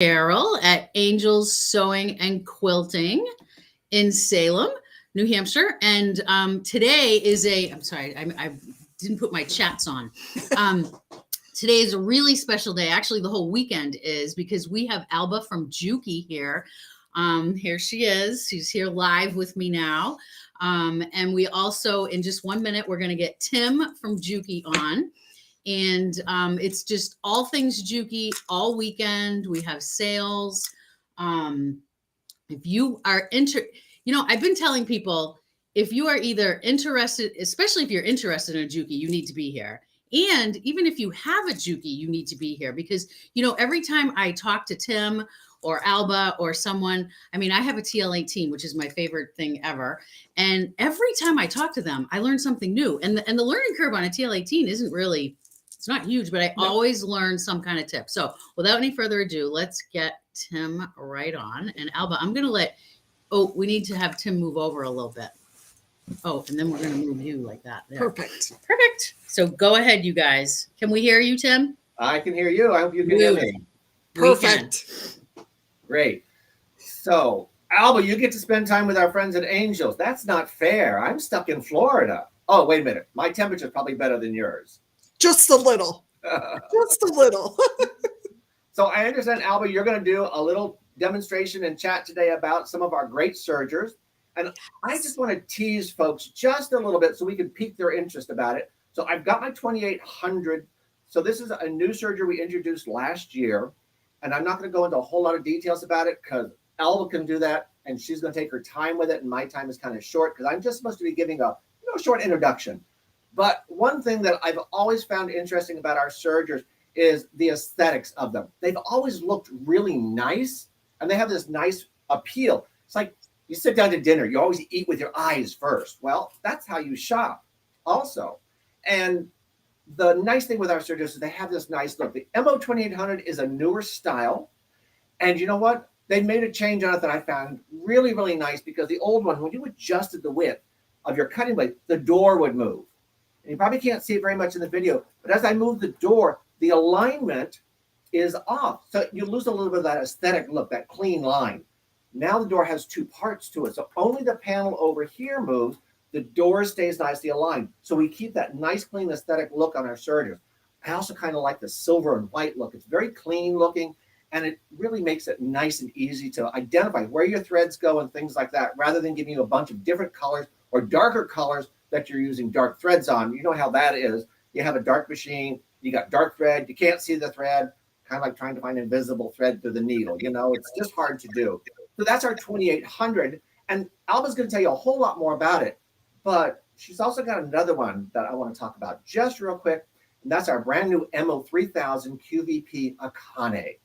Carol at Angels Sewing and Quilting in Salem, New Hampshire. And today is I'm sorry, I didn't put my chats on. Um, Today is a really special day. Actually, the whole weekend is because we have Alba from Juki here. Here she is. She's here live with me now. And we also, in just 1 minute, we're going to get Tim from Juki on. And it's just all things Juki all weekend. We have sales. If you are I've been telling people, if you are either interested, especially if you're interested in a Juki, you need to be here. And even if you have a Juki, you need to be here because, every time I talk to Tim or Alba or someone, I mean, I have a TL18, which is my favorite thing ever. And every time I talk to them, I learn something new. And the learning curve on a TL18 isn't really, it's not huge, but I always learn some kind of tip. So without any further ado, let's get Tim right on. And Alba, I'm going to we need to have Tim move over a little bit. Oh, and then we're going to move you like that. There. Perfect. So go ahead, you guys. Can we hear you, Tim? I can hear you. I hope you can hear me. Perfect. Great. So, Alba, you get to spend time with our friends at Angels. That's not fair. I'm stuck in Florida. Oh, wait a minute. My temperature is probably better than yours. Just a little. Just a little. So I understand, Alba, you're going to do a little demonstration and chat today about some of our great sergers. And I just want to tease folks just a little bit so we can pique their interest about it. So I've got my 2800. So this is a new serger we introduced last year. And I'm not going to go into a whole lot of details about it because Alba can do that. And she's going to take her time with it. And my time is kind of short because I'm just supposed to be giving a short introduction. But one thing that I've always found interesting about our sergers is the aesthetics of them. They've always looked really nice. And they have this nice appeal. It's like you sit down to dinner, you always eat with your eyes first. Well, that's how you shop also. And the nice thing with our sergers is they have this nice look. The MO2800 is a newer style. And you know what? They made a change on it that I found really, really nice because the old one, when you adjusted the width of your cutting blade, the door would move. And you probably can't see it very much in the video, but as I move the door, the alignment is off. So you lose a little bit of that aesthetic look, that clean line. Now the door has two parts to it. So only the panel over here moves. The door stays nicely aligned. So we keep that nice, clean aesthetic look on our sergers. I also kind of like the silver and white look. It's very clean looking, and it really makes it nice and easy to identify where your threads go and things like that, rather than giving you a bunch of different colors or darker colors that you're using dark threads on. You know how that is. You have a dark machine, you got dark thread, you can't see the thread, kind of like trying to find invisible thread through the needle. It's just hard to do. So that's our 2800. And Alba's going to tell you a whole lot more about it. But she's also got another one that I want to talk about just real quick. And that's our brand new MO3000 QVP Akane.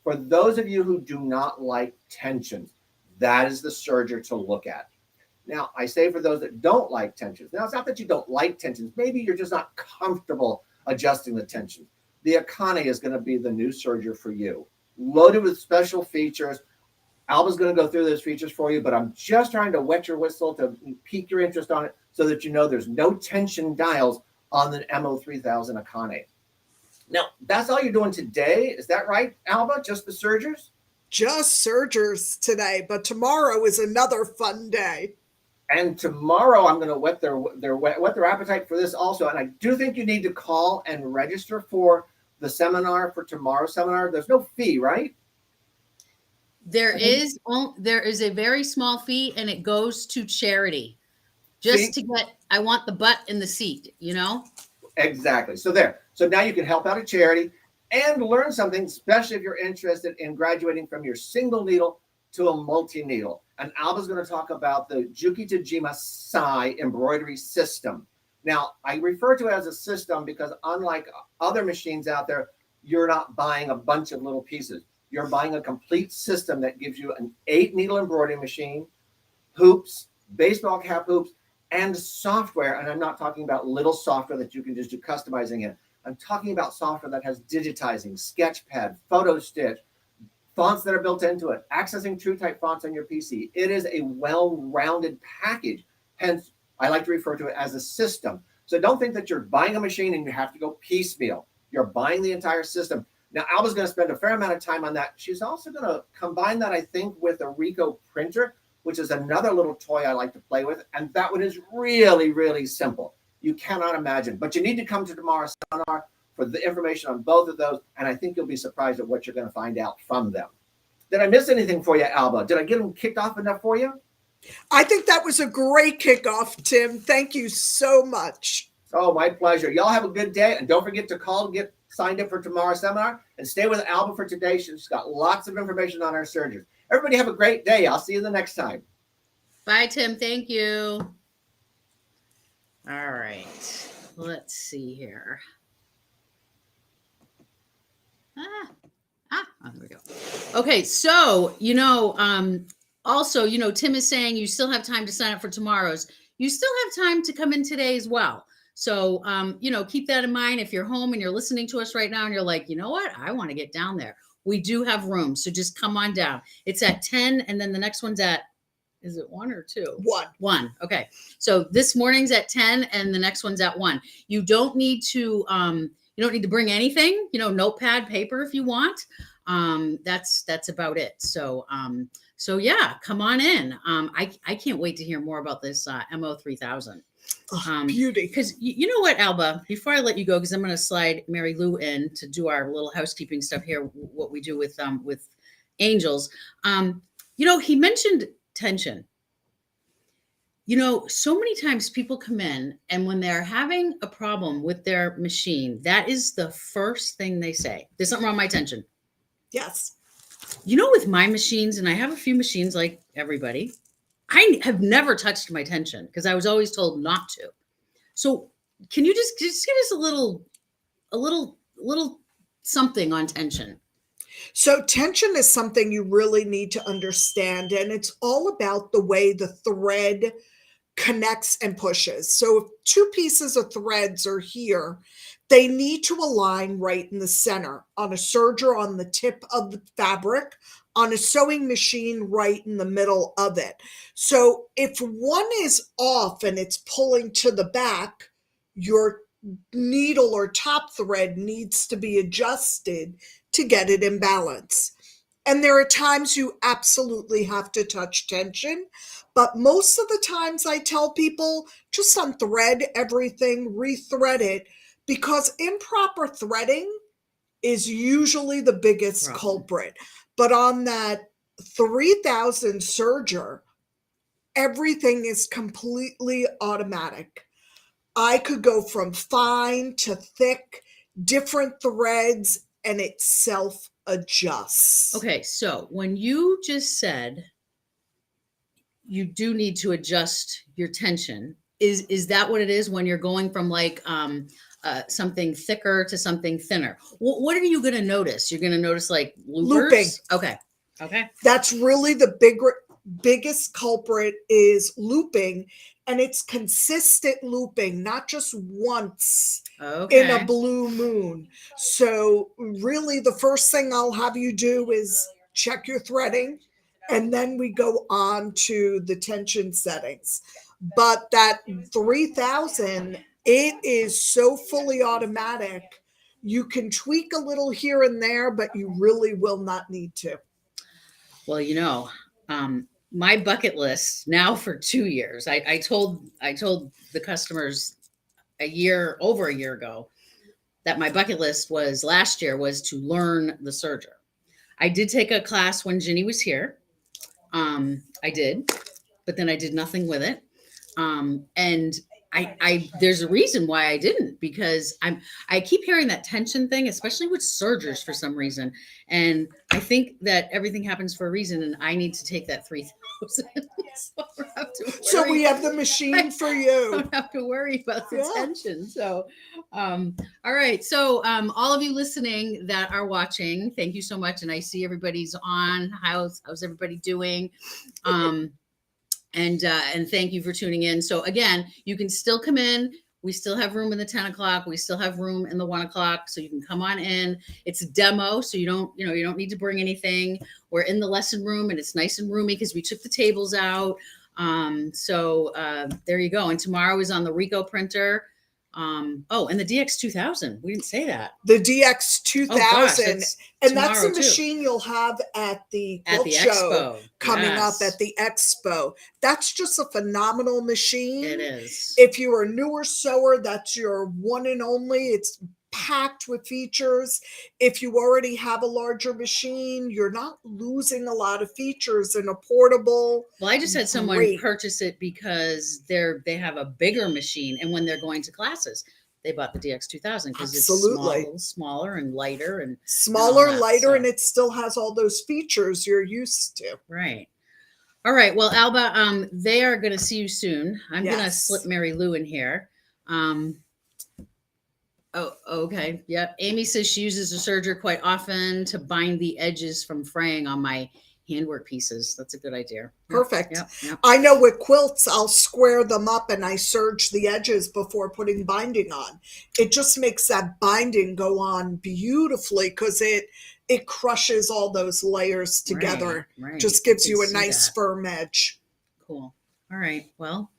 For those of you who do not like tensions, that is the serger to look at. Now, I say for those that don't like tensions. Now, it's not that you don't like tensions. Maybe you're just not comfortable adjusting the tension. The Akane is going to be the new serger for you. Loaded with special features. Alba's going to go through those features for you, but I'm just trying to wet your whistle to pique your interest on it so that you know there's no tension dials on the MO3000 Akane. Now, that's all you're doing today. Is that right, Alba? Just the sergers? Just sergers today, but tomorrow is another fun day. And tomorrow I'm going to whet their appetite for this also. And I do think you need to call and register for the seminar for tomorrow's seminar. There's no fee, right? There is a very small fee, and it goes to charity. Just to get, I want the butt in the seat, Exactly. So there. So now you can help out a charity and learn something, especially if you're interested in graduating from your single needle to a multi-needle. And Alba's going to talk about the Juki Tajima Sai embroidery system. Now, I refer to it as a system because unlike other machines out there, you're not buying a bunch of little pieces. You're buying a complete system that gives you an 8-needle embroidery machine, hoops, baseball cap hoops, and software. And I'm not talking about little software that you can just do customizing in. I'm talking about software that has digitizing, Sketchpad, Photo Stitch, fonts that are built into it, accessing TrueType fonts on your PC. It is a well-rounded package. Hence, I like to refer to it as a system. So don't think that you're buying a machine and you have to go piecemeal. You're buying the entire system. Now, Alba's going to spend a fair amount of time on that. She's also going to combine that, I think, with a Rico printer, which is another little toy I like to play with. And that one is really, really simple. You cannot imagine. But you need to come to tomorrow's seminar for the information on both of those. And I think you'll be surprised at what you're going to find out from them. Did I miss anything for you, Alba? Did I get them kicked off enough for you? I think that was a great kickoff, Tim. Thank you so much. Oh, my pleasure. Y'all have a good day. And don't forget to call and get signed up for tomorrow's seminar. And stay with Alba for today. She's got lots of information on our surgeons. Everybody have a great day. I'll see you the next time. Bye, Tim. Thank you. All right. Let's see here. Oh, there we go. Okay. So, also, Tim is saying you still have time to sign up for tomorrow's. You still have time to come in today as well. So, keep that in mind. If you're home and you're listening to us right now and you're like, you know what? I want to get down there. We do have room. So just come on down. It's at 10. And then the next one's at, is it 1 or 2? 1. 1. Okay. So this morning's at 10 and the next one's at 1. You don't need to bring anything, notepad, paper if you want. That's about it. So yeah, come on in. I can't wait to hear more about this MO3000. Beauty. Because you know what, Alba, before I let you go, because I'm going to slide Mary Lou in to do our little housekeeping stuff here, what we do with angels. He mentioned tension. So many times people come in and when they're having a problem with their machine, that is the first thing they say. There's something wrong with my tension. Yes. With my machines, and I have a few machines like everybody, I have never touched my tension because I was always told not to. So can you just give us a little something on tension? So tension is something you really need to understand, and it's all about the way the thread connects and pushes. So if 2 pieces of threads are here, they need to align right in the center, on a serger on the tip of the fabric, on a sewing machine right in the middle of it. So if one is off and it's pulling to the back, your needle or top thread needs to be adjusted to get it in balance. And there are times you absolutely have to touch tension, but most of the times I tell people just unthread everything, rethread it, because improper threading is usually the biggest culprit. But on that 3000 serger, everything is completely automatic. I could go from fine to thick, different threads, and it self-adjusts. Okay, so when you just said you do need to adjust your tension, is that what it is when you're going from like something thicker to something thinner? What are you going to notice? You're going to notice like looping. Okay. That's really the biggest culprit is looping, and it's consistent looping, not just once in a blue moon. So really the first thing I'll have you do is check your threading, and then we go on to the tension settings. But that 3000, it is so fully automatic. You can tweak a little here and there, but you really will not need to. Well, my bucket list now for 2 years, I told the customers over a year ago that my bucket list last year was to learn the serger. I did take a class when Ginny was here. I did, but then I did nothing with it. And there's a reason why I didn't, because I keep hearing that tension thing, especially with sergers for some reason. And I think that everything happens for a reason, and I need to take that 3000. So we have the machine for you. I don't have to worry about the tension. So, all right. So, all of you listening that are watching, thank you so much. And I see everybody's on. How's everybody doing? And thank you for tuning in. So again, you can still come in. We still have room in the 10 o'clock. We still have room in the 1 o'clock. So you can come on in. It's a demo. So you don't need to bring anything. We're in the lesson room and it's nice and roomy because we took the tables out. So there you go. And tomorrow is on the Rico printer. Oh, and the DX2000. We didn't say that. The DX2000. Oh gosh, and that's the tomorrow, too. machine you'll have at the At quilt the show expo. coming up Yes. at the expo. That's just a phenomenal machine. It is. If you're a newer sewer, that's your one and only. It's packed with features. If you already have a larger machine, you're not losing a lot of features in a portable. Well, I just had someone Great. purchase it because they have a bigger machine, and when they're going to classes, they bought the DX2000 because it's Absolutely. smaller and lighter and Smaller, that, lighter, so. and it still has all those features you're used to. right. All right. Well, Alba, they are going to see you soon. I'm going to Yes. slip Mary Lou in here. Oh, okay. Yep. Amy says she uses a serger quite often to bind the edges from fraying on my handwork pieces. That's a good idea. Yep, Perfect. Yep. I know with quilts, I'll square them up and I serge the edges before putting binding on. It just makes that binding go on beautifully because it crushes all those layers together. Right. Just gives you a nice firm edge. Cool. All right. Well,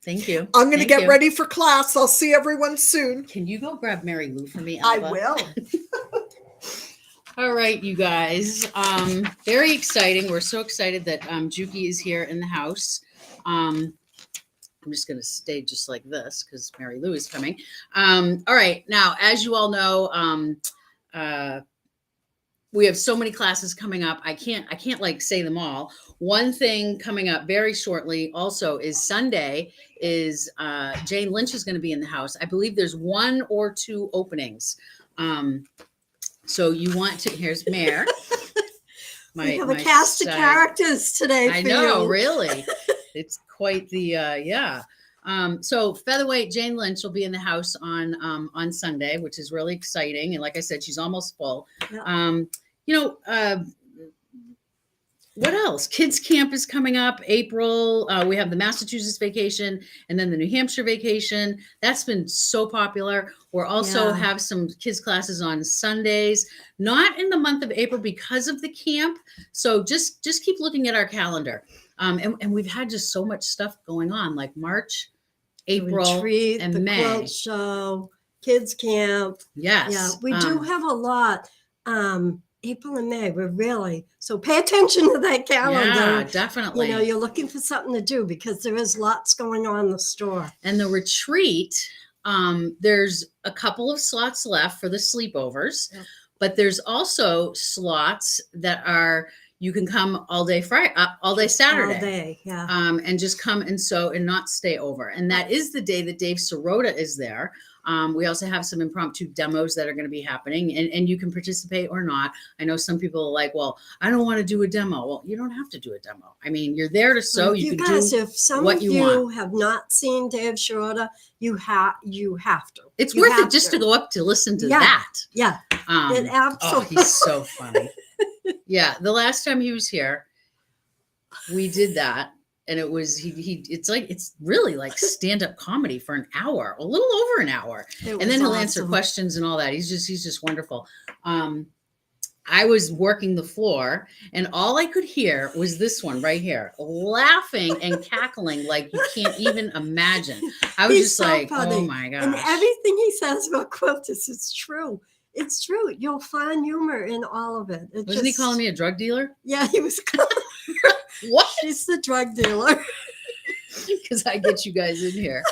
thank you. I'm going to Thank get you. ready for class. I'll see everyone soon. Can you go grab Mary Lou for me, I Alba? will. All right, you guys. Very exciting. We're so excited that Juki is here in the house. I'm just going to stay just like this because Mary Lou is coming. All right. Now, as you all know, we have so many classes coming up. I can't like say them all. One thing coming up very shortly also is Sunday is Jane Lynch is going to be in the house. I believe there's 1 or 2 openings. So you want to, here's Mare. We have a cast of characters today. I for know, you. really. It's quite the, yeah. So Featherweight Jane Lynch will be in the house on Sunday, which is really exciting. And like I said, she's almost full. Yeah. What else? Kids camp is coming up April. We have the Massachusetts vacation and then the New Hampshire vacation. That's been so popular. We're also have some kids classes on Sundays, not in the month of April because of the camp. So just keep looking at our calendar. And we've had just so much stuff going on, like March, April, Retreat, and the May. quilt show, kids camp. Yes. Yeah, we do have a lot. April and May, we're really, so pay attention to that calendar. Yeah, definitely. You're looking for something to do because there is lots going on in the store. And the retreat, there's a couple of slots left for the sleepovers, but there's also slots that are, you can come all day Friday, all day Saturday. All day, yeah. And just come and sew and not stay over. And that is the day that Dave Sirota is there. We also have some impromptu demos that are going to be happening, and you can participate or not. I know some people are like, well, I don't want to do a demo. Well, you don't have to do a demo. I mean, you're there to sew. You can guys, do if some what of you you want. have not seen Dave Sirota, you have to. It's You worth have it just to go up to listen to Yeah. that. Yeah, it Oh, absolutely. he's so funny. Yeah, the last time he was here, we did that. And it was it's really like stand-up comedy for an hour, a little over an hour. And then he'll answer questions and all that. He's just wonderful. I was working the floor and all I could hear was this one right here, laughing and cackling like you can't even imagine. I was He's just so like, funny. oh my gosh. And everything he says about quilters is true. It's true. You'll find humor in all of it. Wasn't he calling me a drug dealer? Yeah, he was calling What? She's the drug dealer. Because I get you guys in here.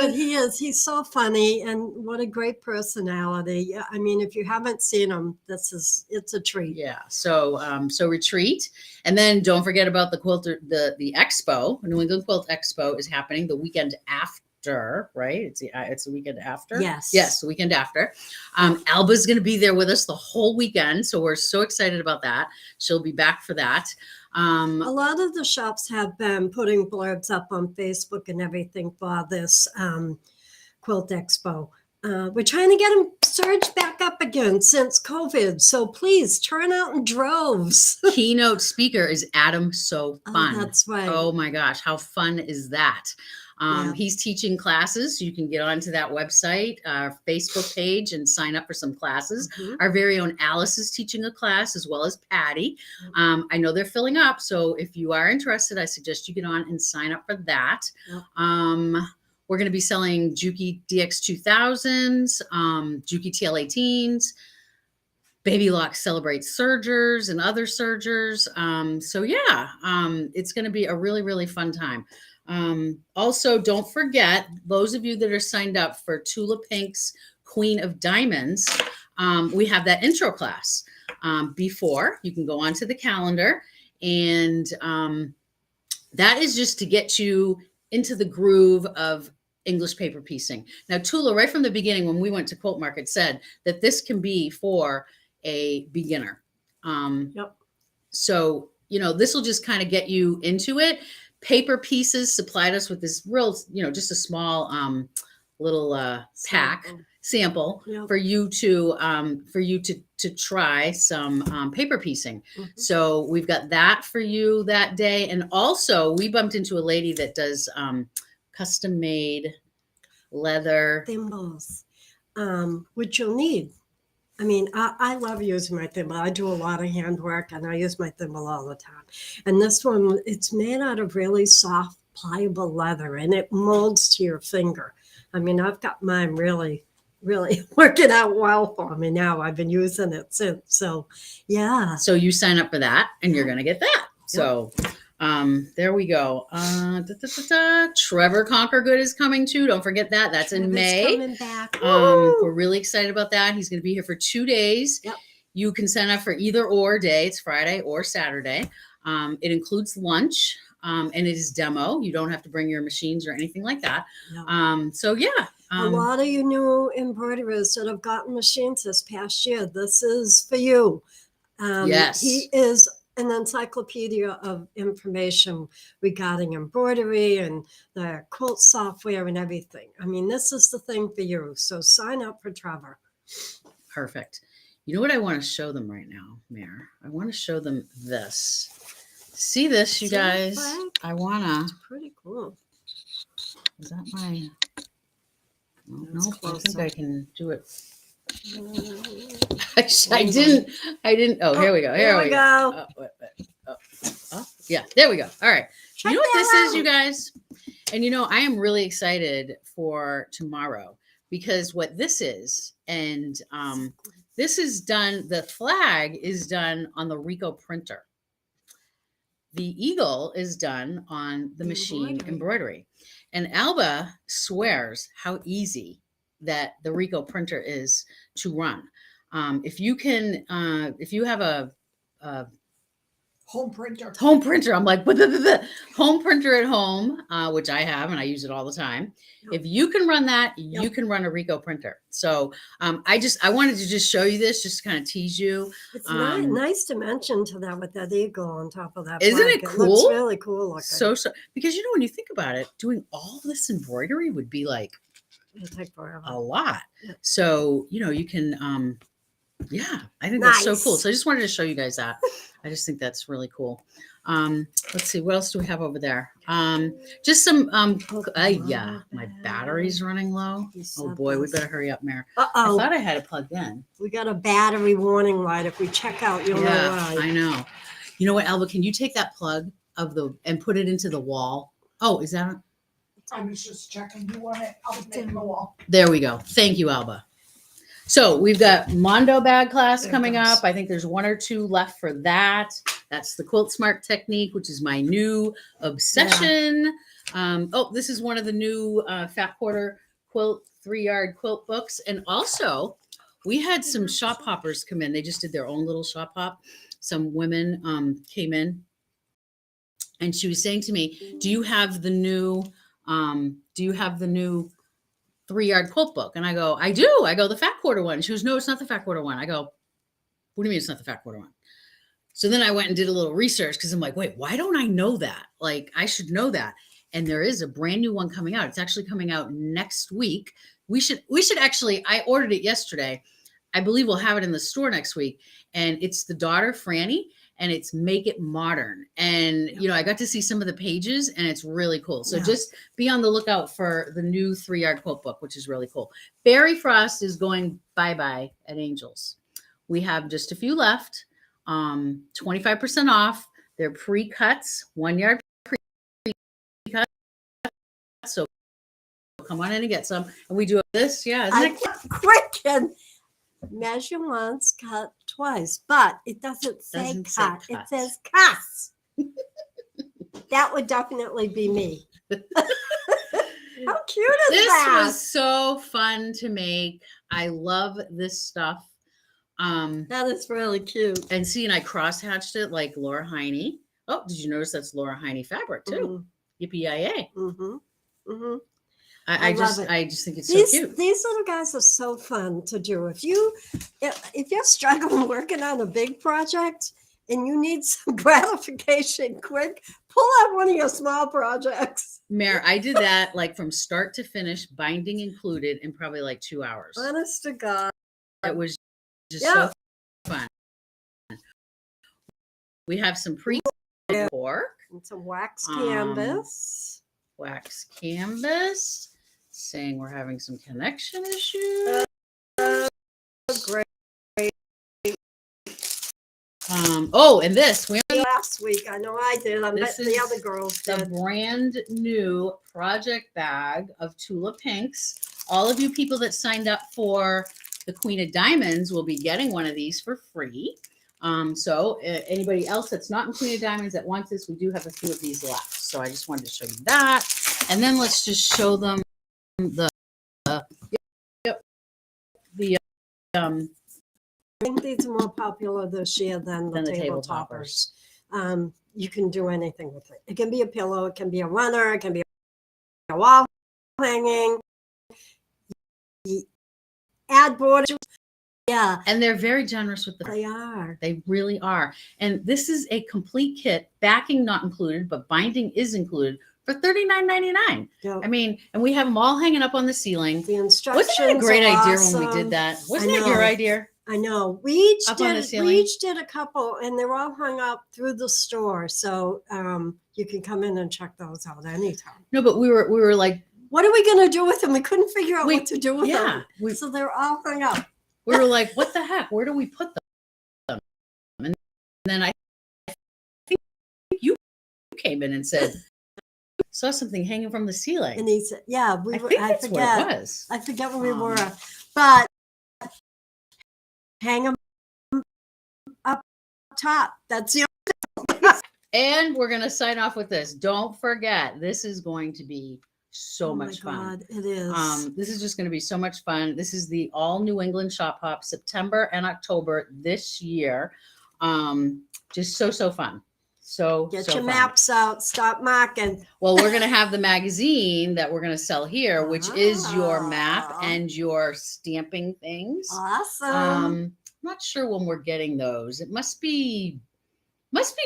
But he's so funny and what a great personality. Yeah, I mean, if you haven't seen him, it's a treat. Yeah. So retreat. And then don't forget about the the expo. New England Quilt Expo is happening the weekend after, right? It's the weekend after. Yes, the weekend after. Alba's going to be there with us the whole weekend, so we're so excited about that. She'll be back for that. A lot of the shops have been putting blurbs up on Facebook and everything for this Quilt Expo. We're trying to get them surged back up again since COVID. So please turn out in droves. Keynote speaker is Adam So Fun. Oh, that's right. Oh my gosh, how fun is that? He's teaching classes. You can get onto that website, our Facebook page, and sign up for some classes. Mhm. Our very own Alice is teaching a class, as well as Patty. I know they're filling up, so if you are interested, I suggest you get on and sign up for that. Yep. We're going to be selling Juki DX2000s, Juki TL18s. Baby Lock celebrates sergers and other sergers. So yeah, it's going to be a really, really fun time. Also, don't forget, those of you that are signed up for Tula Pink's Queen of Diamonds, we have that intro class before. You can go onto the calendar, and that is just to get you into the groove of English paper piecing. Now, Tula, right from the beginning, when we went to Quilt Market, said that this can be for a beginner. Yep. So, this will just kind of get you into it. Paper Pieces supplied us with this real, just a small little pack sample Yep. for you to try some paper piecing. Mhm. So we've got that for you that day. And also we bumped into a lady that does custom made leather Thimbles, which you'll need. I mean, I love using my thimble. I do a lot of handwork and I use my thimble all the time. And this one, it's made out of really soft, pliable leather and it molds to your finger. I mean, I've got mine really, really working out well for me now. I've been using it since. So, yeah. So you sign up for that and you're going to get that. So there we go. Trevor Conquergood is coming too. Don't forget that. That's in Trevor's May. coming back. We're really excited about that. He's going to be here for 2 days. Yep. You can sign up for either or day. It's Friday or Saturday. It includes lunch and it is demo. You don't have to bring your machines or anything like that. No. So yeah. A lot of you new embroiderers that have gotten machines this past year, this is for you. Yes. He is an encyclopedia of information regarding embroidery and the quilt software and everything. I mean, this is the thing for you. So sign up for Trevor. Perfect. You know what I want to show them right now, Mare? I want to show them this. See this, you See that guys? flag? I want to. It's pretty cool. Is that my... That's No, I close think I up. can do it. I didn't. Oh, here we go. Here we go. Oh, yeah, there we go. All right. Check You know what that this is, out. you guys? And I am really excited for tomorrow because what this is, and this is done, the flag is done on the Ricoh printer. The eagle is done on the machine embroidery. And Alba swears how easy that the Ricoh printer is to run. If you have a Home printer. I'm like, home printer at home, which I have, and I use it all the time. Yep. If you can run that, you Yep. can run a Ricoh printer. So I wanted to just show you this, just to kind of tease you. It's nice to mention to that with that eagle on top of that. Isn't flag. it Looks cool? really cool looking. So because when you think about it, doing all this embroidery would be like It'll take forever. a lot. Yeah. So you can I think that's so cool. Nice. So I just wanted to show you guys that. I just think that's really cool. Let's see, what else do we have over there? Just some my battery's running low. Oh boy, we better hurry up, Mare. I Uh-oh. thought I had it plugged in. We got a battery warning light. If we check out, you'll know Yeah, why. I know. You know what, Alba, can you take that plug and put it into the wall? Oh, is that I was just checking. You want it? I'll take the wall. there we go. Thank you, Alba. So we've got Mondo bag class There it coming goes. up. I think there's 1 or 2 left for that. That's the Quilt Smart technique, which is my new obsession. This is one of the new Fat Quarter Quilt 3-yard quilt books. And also, we had some shop hoppers come in. They just did their own little shop hop. Some women came in, and she was saying to me, "Do you have the new 3-yard quilt book?" And I go, "I do." I go, "The Fat Quarter one." She goes, "No, it's not the Fat Quarter one." I go, "What do you mean it's not the Fat Quarter one?" So then I went and did a little research because I'm like, wait, why don't I know that? Like, I should know that. And there is a brand new one coming out. It's actually coming out next week. We should actually, I ordered it yesterday. I believe we'll have it in the store next week. And it's the daughter, Franny, and it's Make It Modern. And, I got to see some of the pages and it's really cool. So just be on the lookout for the new 3-yard quilt book, which is really cool. Fairy Frost is going bye-bye at Angels. We have just a few left. 25% off. They're pre-cuts, 1-yard pre-cuts. So come on in and get some. And we do this. Yeah. Isn't I it? get quick and measure once, cut twice, but it doesn't say Doesn't say cut. It cut. says cuss. That would definitely be me. How cute is This that? was so fun to make. I love this stuff. That is really cute. And see, and I cross-hatched it like Laura Heine. Oh, did you notice that's Laura Heine fabric too? Yippee-yi-yay. Mm-hmm. Mm-hmm. I love just it. I just think it's so These cute. little guys are so fun to do. If you're struggling working on a big project and you need some gratification quick, pull out one of your small projects. Mare, I did that like from start to finish, binding included, in probably like 2 hours. Honest to God. It was just Yeah. so fun. We have some pork, And some wax Um, canvas. wax canvas, saying we're having some connection issues. Great. Oh, and this we Last week, I know I did. I This bet the is other girls the did. brand new project bag of Tula Pinks. All of you people that signed up for the Queen of Diamonds will be getting one of these for free. So anybody else that's not in Queen of Diamonds that wants this, we do have a few of these left. So I just wanted to show you that. And then let's just show them the I think these are more popular this year than the table toppers. You can do anything with it. It can be a pillow, it can be a runner, it can be a wall hanging. You add borders. Yeah, and they're very generous with the they are. They really are. And this is a complete kit, backing not included, but binding is included for $39.99. Yeah. I mean, and we have them all hanging up on the ceiling. The instructions. Wasn't that a great are idea awesome. when we did that? I Wasn't that your know. idea? I know. We each Up on the did. ceiling? We each did a couple, and they're all hung up through the store. So you can come in and check those out anytime. No, but we were like, What are we going to do with them? We couldn't figure out We- what to do with yeah, them. So they're all hung up. we were like, what the heck? Where do we put them? And then I think you came in and said, saw something hanging from the ceiling. And he said, "Yeah, we I were. think I that's forget. what it was. I forget where we were, Um, but hang them up top. That's the And we're going to sign off with this. Don't forget, this is going to be so oh much my fun. God, it is. This is just going to be so much fun. This is the all New England Shop Hop, September and October this year. Just so fun. So Get so your fun. maps out. Stop marking. Well, we're going to have the magazine that we're going to sell here, which is your map Ah. and your stamping things. Awesome. I'm not sure when we're getting those. It must be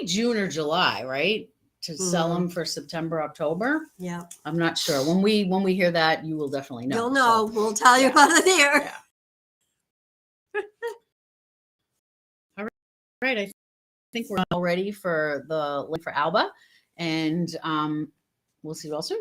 June or July, right? To sell them for September, October. Yeah, I'm not sure. When we hear that, you will definitely know. you'll So, know. We'll tell you yeah. about it here. yeah. All right. I think we're all ready for the link for Alba, and we'll see you all soon.